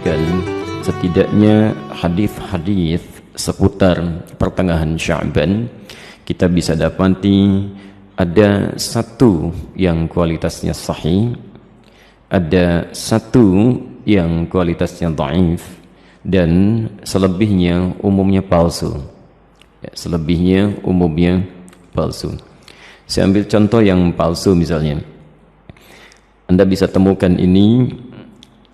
sampaikan setidaknya hadis-hadis seputar pertengahan Sya'ban kita bisa dapati ada satu yang kualitasnya sahih, ada satu yang kualitasnya dhaif, dan selebihnya umumnya palsu. Selebihnya umumnya palsu. Saya ambil contoh yang palsu misalnya. Anda bisa temukan ini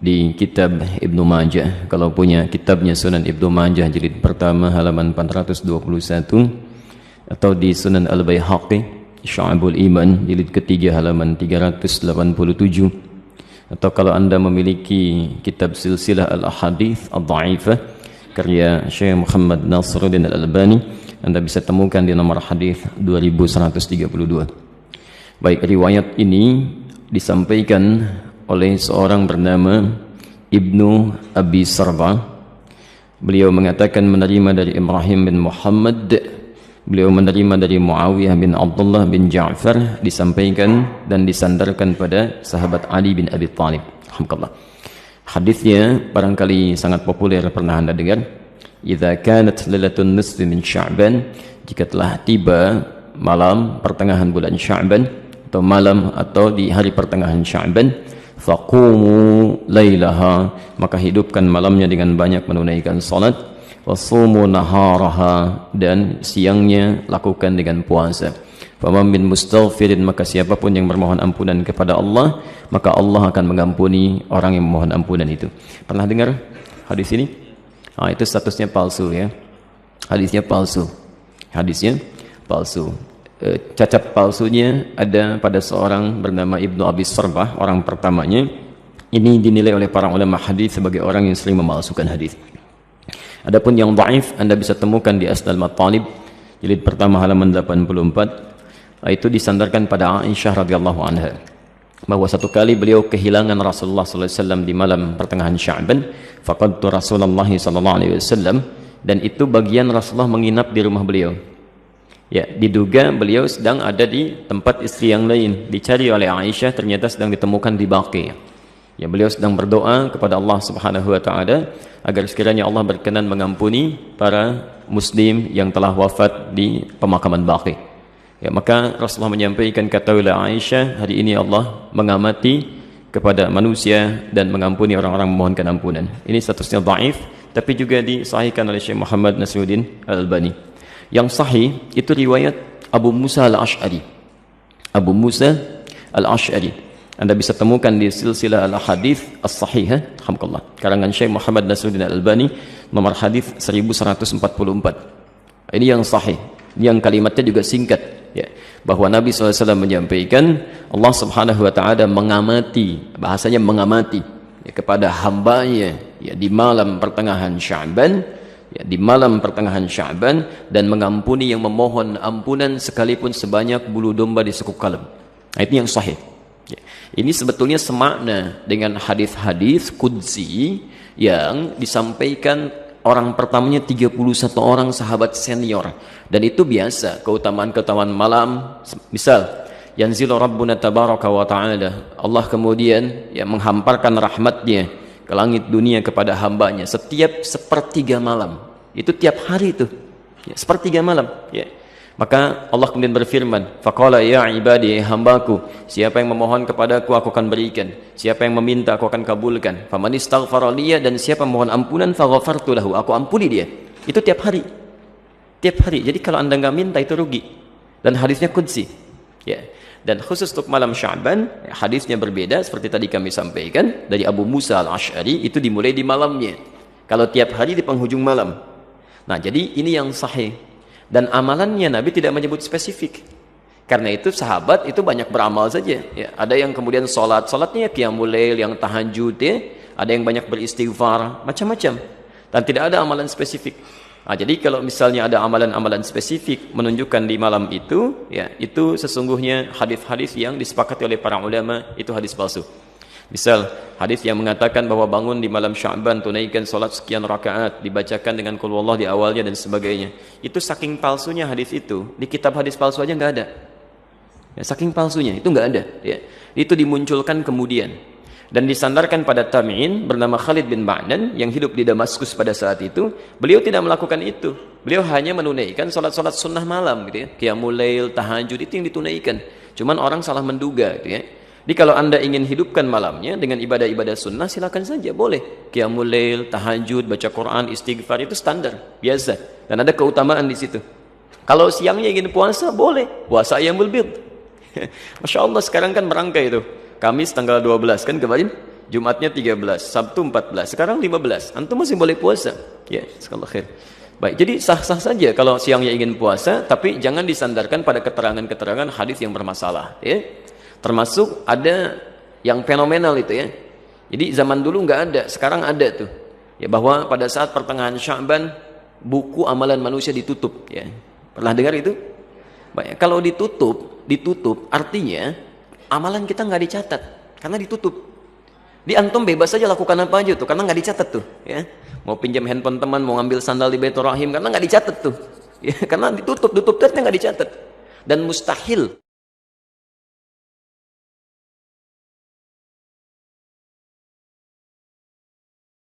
di kitab Ibnu Majah. Kalau punya kitabnya Sunan Ibnu Majah jilid pertama halaman 421, atau di Sunan Al-Baihaqi Syu'abul Iman jilid ketiga halaman 387, atau kalau Anda memiliki kitab Silsilah Al-Ahadits Ad-Dha'ifah karya Syekh Muhammad Nasiruddin Al-Albani, Anda bisa temukan di nomor hadis 2132. Baik, riwayat ini disampaikan oleh seorang bernama Ibnu Abi Sarba. Beliau mengatakan menerima dari Ibrahim bin Muhammad, beliau menerima dari Muawiyah bin Abdullah bin Ja'far, disampaikan dan disandarkan pada sahabat Ali bin Abi Thalib. Alhamdulillah. Hadisnya barangkali sangat populer, pernah Anda dengar. Idza kanat lailatun nisfi min Sya'ban, jika telah tiba malam pertengahan bulan Sya'ban, atau malam atau di hari pertengahan Sya'ban, faqumu lailaha, maka hidupkan malamnya dengan banyak menunaikan salat, wasumu naharaha, dan siangnya lakukan dengan puasa. Faman min mustaghfirin, maka siapapun yang bermohon ampunan kepada Allah, maka Allah akan mengampuni orang yang memohon ampunan itu. Pernah dengar hadis ini? Itu statusnya palsu ya. Hadisnya palsu. Hadisnya palsu. Cacat palsunya ada pada seorang bernama Ibnu Abi Sarbah, orang pertamanya. Ini dinilai oleh para ulama hadis sebagai orang yang sering memalsukan hadis. Adapun yang dhaif Anda bisa temukan di Asnal Matalib jilid pertama halaman 84. Itu disandarkan pada Aisyah radhiyallahu anha bahwa satu kali beliau kehilangan Rasulullah sallallahu alaihi wasallam di malam pertengahan Sya'ban. Faqadtu Rasulullah sallallahu alaihi wasallam, dan itu bagian Rasulullah menginap di rumah beliau. Ya, diduga beliau sedang ada di tempat istri yang lain. Dicari oleh Aisyah, ternyata sedang ditemukan di Baqi. Ya, beliau sedang berdoa kepada Allah Subhanahu wa taala agar sekiranya Allah berkenan mengampuni para muslim yang telah wafat di pemakaman Baqi. Ya, maka Rasulullah menyampaikan, katakanlah Aisyah, hari ini Allah mengamati kepada manusia dan mengampuni orang-orang memohonkan ampunan. Ini statusnya dhaif, tapi juga disahihkan oleh Syekh Muhammad Nasiruddin Al-Albani. Yang sahih itu riwayat Abu Musa Al-Ash'ari. Abu Musa Al-Ash'ari Anda bisa temukan di Silsilah Al-Hadits As-Sahihah, alhamdulillah, karangan Syekh Muhammad Nasiruddin Al-Albani, nomor hadis 1144. Ini yang sahih, yang kalimatnya juga singkat ya, bahwa Nabi SAW menyampaikan Allah Subhanahu wa taala mengamati, bahasanya mengamati ya, kepada hambanya ya, di malam pertengahan Sya'ban, ya, di malam pertengahan Sya'ban, dan mengampuni yang memohon ampunan sekalipun sebanyak bulu domba di sekuk kalem. Nah, itu yang sahih ya. Ini sebetulnya semakna dengan hadis-hadis qudsi yang disampaikan orang pertamanya 31 orang sahabat senior, dan itu biasa keutamaan-keutamaan malam. Misal yanzilu rabbuna tabaraka wa ta'ala, Allah kemudian ya menghamparkan rahmatnya ke langit dunia kepada hambanya setiap sepertiga malam. Itu tiap hari itu ya, sepertiga malam ya. Maka Allah kemudian berfirman, faqala ya ibadi, hambaku, siapa yang memohon kepadaku aku akan berikan, siapa yang meminta aku akan kabulkan, faman istaghfara liya, dan siapa mohon ampunan faghafartu lahu, aku ampuni dia. Itu tiap hari, tiap hari. Jadi kalau Anda nggak minta itu rugi, dan hadisnya qudsi ya. Dan khusus untuk malam Sya'ban hadisnya berbeda, seperti tadi kami sampaikan dari Abu Musa Al-Ash'ari, itu dimulai di malamnya. Kalau tiap hari di penghujung malam. Nah, jadi ini yang sahih. Dan amalannya Nabi tidak menyebut spesifik. Karena itu sahabat itu banyak beramal saja ya. Ada yang kemudian salatnya qiyamul lail, yang tahajud ya. Ada yang banyak beristighfar, macam-macam. Dan tidak ada amalan spesifik. Nah, jadi kalau misalnya ada amalan-amalan spesifik menunjukkan di malam itu ya, itu sesungguhnya hadis-hadis yang disepakati oleh para ulama itu hadis palsu. Misal hadis yang mengatakan bahwa bangun di malam Sya'ban, tunaikan salat sekian rakaat, dibacakan dengan qul huwallah di awalnya dan sebagainya. Itu saking palsunya hadis itu, di kitab hadis palsu aja nggak ada. Ya, saking palsunya itu nggak ada. Ya. Itu dimunculkan kemudian. Dan disandarkan pada tabi'in bernama Khalid bin Ma'dan yang hidup di Damaskus pada saat itu. Beliau tidak melakukan itu. Beliau hanya menunaikan salat-salat sunnah malam gitu ya. Qiyamul lail, tahajud itu yang ditunaikan. Cuman orang salah menduga gitu ya. Jadi kalau Anda ingin hidupkan malamnya dengan ibadah-ibadah sunnah, silakan saja, boleh. Qiyamul lail, tahajud, baca Quran, istighfar itu standar, biasa. Dan ada keutamaan di situ. Kalau siangnya ingin puasa, boleh. Puasa ayyamul bid. Masya Allah, sekarang kan merangkai itu. Kamis tanggal 12 kan kemarin, Jumatnya 13, Sabtu 14, sekarang 15. Antum masih boleh puasa. Ya, sekallah khair. Baik, jadi sah-sah saja kalau siangnya ingin puasa, tapi jangan disandarkan pada keterangan-keterangan hadis yang bermasalah, ya. Termasuk ada yang fenomenal itu ya. Jadi zaman dulu nggak ada, sekarang ada tuh. Ya, bahwa pada saat pertengahan Sya'ban buku amalan manusia ditutup, ya. Pernah dengar itu? Baik, kalau ditutup artinya amalan kita nggak dicatat karena ditutup. Di antum bebas saja lakukan apa aja tuh karena nggak dicatat tuh, ya. Mau pinjam handphone teman, mau ngambil sandal di Baitur Rahim karena nggak dicatat tuh, ya. Karena ditutup artinya nggak dicatat dan mustahil